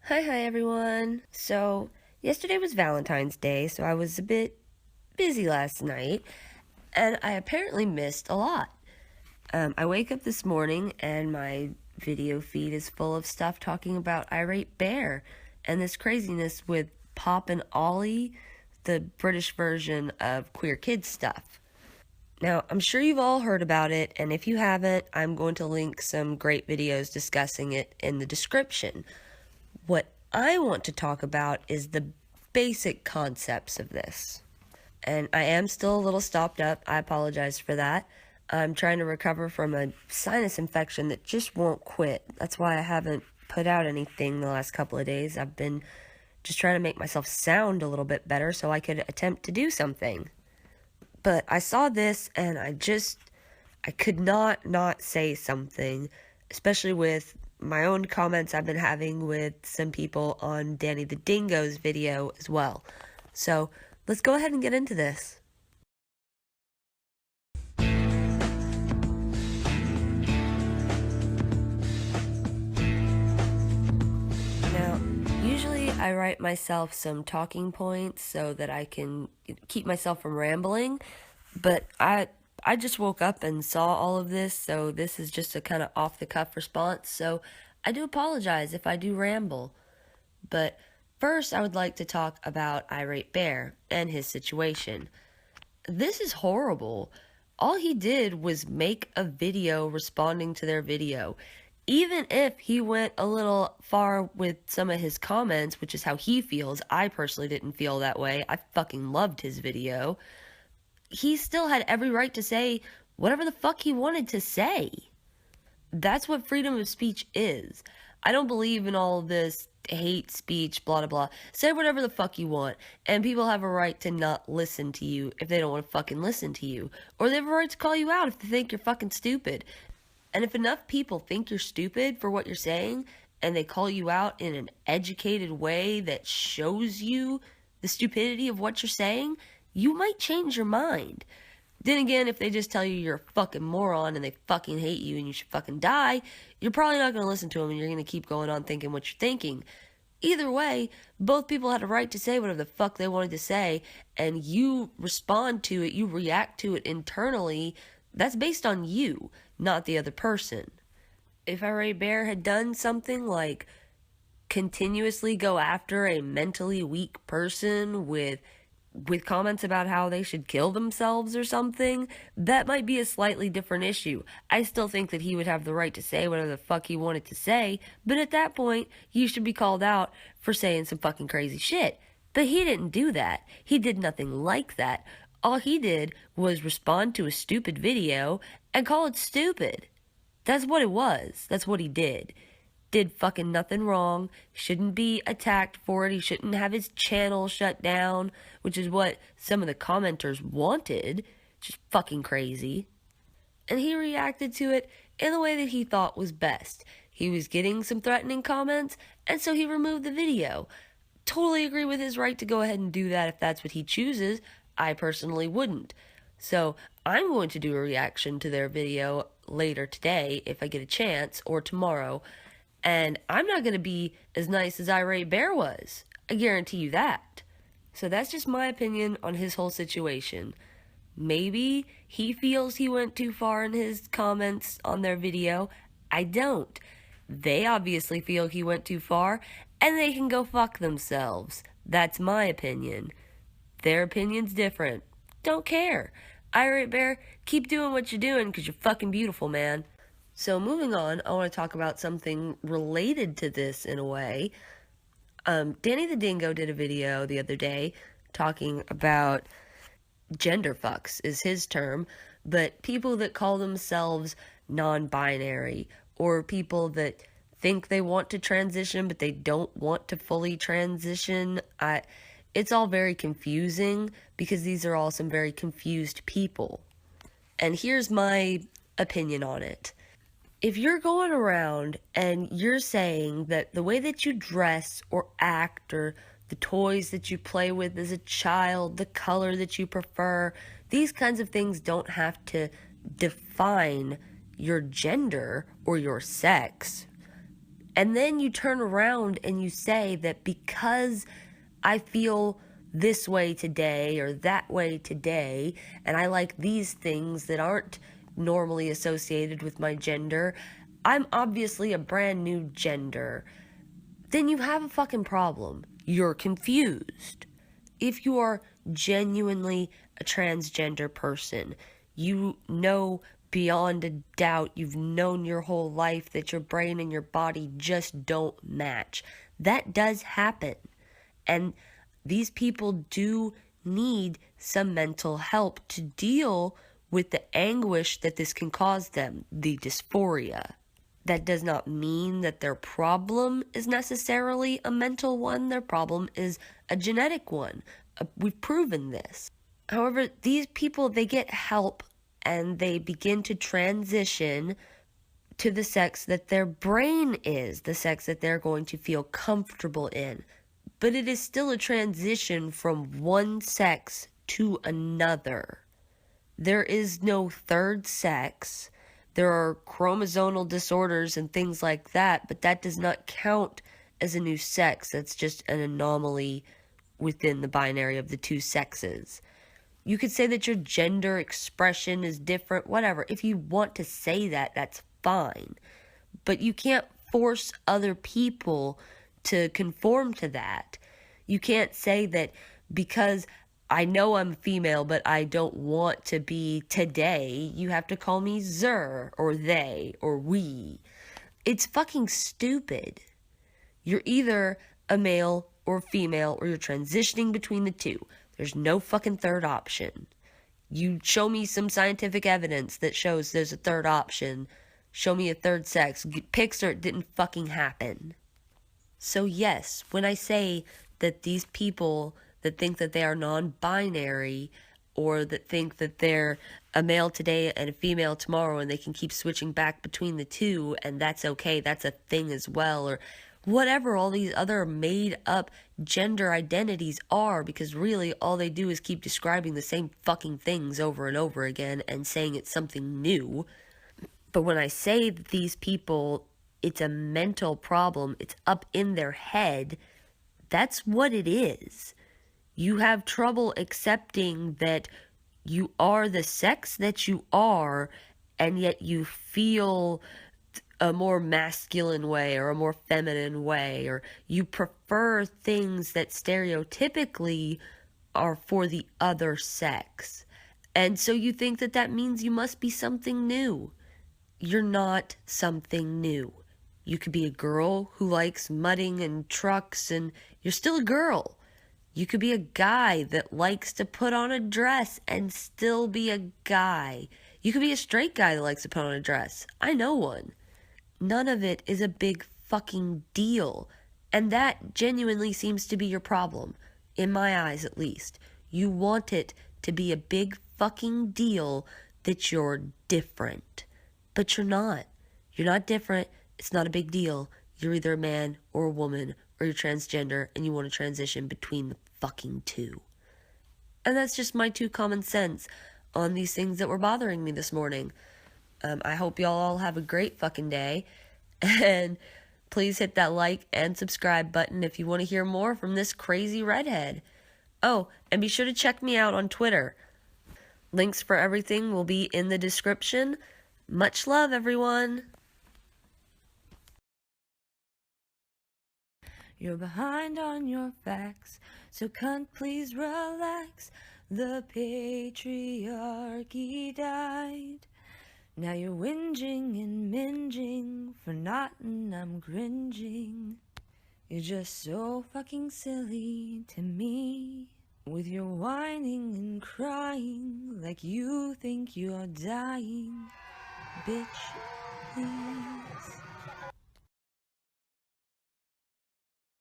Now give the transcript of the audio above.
Hi everyone. So, yesterday was Valentine's Day, so I was a bit busy last night, and I apparently missed a lot. I wake up this morning and my video feed is full of stuff talking about Irate Bear and this craziness with Pop and Ollie, the British version of Queer Kids stuff. Now, I'm sure you've all heard about it, and if you haven't, I'm going to link some great videos discussing it in the description. What I want to talk about is the basic concepts of this. And I am still a little stopped up. I apologize for that. I'm trying to recover from a sinus infection that just won't quit. That's why I haven't put out anything the last couple of days. I've been just trying to make myself sound a little bit better so I could attempt to do something. But I saw this and I could not say something, especially with my own comments I've been having with some people on Danny the Dingo's video as well. So let's go ahead and get into this. Now, usually I write myself some talking points so that I can keep myself from rambling, but I just woke up and saw all of this, so this is just a kind of off-the-cuff response, so I do apologize if I do ramble. But first, I would like to talk about Irate Bear and his situation. This is horrible. All he did was make a video responding to their video. Even if he went a little far with some of his comments, which is how he feels, I personally didn't feel that way. I fucking loved his video. He still had every right to say whatever the fuck he wanted to say. That's what freedom of speech is. I don't believe in all this hate speech, blah, blah, blah. Say whatever the fuck you want, and people have a right to not listen to you if they don't want to fucking listen to you. Or they have a right to call you out if they think you're fucking stupid. And if enough people think you're stupid for what you're saying, and they call you out in an educated way that shows you the stupidity of what you're saying, you might change your mind. Then again, if they just tell you you're a fucking moron and they fucking hate you and you should fucking die, you're probably not going to listen to them and you're going to keep going on thinking what you're thinking. Either way, both people had a right to say whatever the fuck they wanted to say, and you respond to it, you react to it internally. That's based on you, not the other person. If Irate Bear had done something like continuously go after a mentally weak person with comments about how they should kill themselves or something, that might be a slightly different issue. I still think that he would have the right to say whatever the fuck he wanted to say, but at that point, you should be called out for saying some fucking crazy shit. But he didn't do that. He did nothing like that. All he did was respond to a stupid video and call it stupid. That's what it was. That's what he did. Did fucking nothing wrong, shouldn't be attacked for it, he shouldn't have his channel shut down, which is what some of the commenters wanted, just fucking crazy. And he reacted to it in the way that he thought was best. He was getting some threatening comments, and so he removed the video. Totally agree with his right to go ahead and do that if that's what he chooses. I personally wouldn't. So I'm going to do a reaction to their video later today if I get a chance, or tomorrow. And I'm not going to be as nice as Irate Bear was. I guarantee you that. So that's just my opinion on his whole situation. Maybe he feels he went too far in his comments on their video. I don't. They obviously feel he went too far, and they can go fuck themselves. That's my opinion. Their opinion's different. Don't care. Irate Bear, keep doing what you're doing because you're fucking beautiful, man. So moving on, I want to talk about something related to this in a way. Danny the Dingo did a video the other day talking about gender fucks is his term, but people that call themselves non-binary or people that think they want to transition but they don't want to fully transition. It's all very confusing because these are all some very confused people. And here's my opinion on it. If you're going around and you're saying that the way that you dress or act or the toys that you play with as a child, the color that you prefer, these kinds of things don't have to define your gender or your sex. And then you turn around and you say that because I feel this way today or that way today, and I like these things that aren't normally associated with my gender, I'm obviously a brand new gender. Then you have a fucking problem. You're confused. If you are genuinely a transgender person, you know beyond a doubt, you've known your whole life that your brain and your body just don't match. That does happen. And these people do need some mental help to deal with the anguish that this can cause them, the dysphoria. That does not mean that their problem is necessarily a mental one. Their problem is a genetic one. We've proven this. However, these people, they get help and they begin to transition to the sex that their brain is, the sex that they're going to feel comfortable in. But it is still a transition from one sex to another. There is no third sex. There are chromosomal disorders and things like that, but that does not count as a new sex. That's just an anomaly within the binary of the two sexes. You could say that your gender expression is different, whatever. If you want to say that, that's fine. But you can't force other people to conform to that. You can't say that because I know I'm female, but I don't want to be today, you have to call me zer, or they, or we. It's fucking stupid. You're either a male or female, or you're transitioning between the two. There's no fucking third option. You show me some scientific evidence that shows there's a third option. Show me a third sex. Pics or it didn't fucking happen. So yes, when I say that these people that think that they are non-binary, or that think that they're a male today and a female tomorrow and they can keep switching back between the two and that's okay, that's a thing as well, or whatever all these other made up gender identities are, because really all they do is keep describing the same fucking things over and over again and saying it's something new. But when I say that these people, it's a mental problem, it's up in their head, that's what it is. You have trouble accepting that you are the sex that you are, and yet you feel a more masculine way or a more feminine way, or you prefer things that stereotypically are for the other sex. And so you think that that means you must be something new. You're not something new. You could be a girl who likes mudding and trucks and you're still a girl. You could be a guy that likes to put on a dress and still be a guy. You could be a straight guy that likes to put on a dress. I know one. None of it is a big fucking deal. And that genuinely seems to be your problem. In my eyes, at least. You want it to be a big fucking deal that you're different. But you're not. You're not different. It's not a big deal. You're either a man or a woman, or you're transgender, and you want to transition between the fucking two. And that's just my 2 common sense on these things that were bothering me this morning. I hope y'all all have a great fucking day. And please hit that like and subscribe button if you want to hear more from this crazy redhead. Oh, and be sure to check me out on Twitter. Links for everything will be in the description. Much love, everyone. You're behind on your facts, so cunt, please relax. The patriarchy died. Now you're whinging and minging for nothing, I'm cringing. You're just so fucking silly to me, with your whining and crying like you think you're dying. Bitch, please.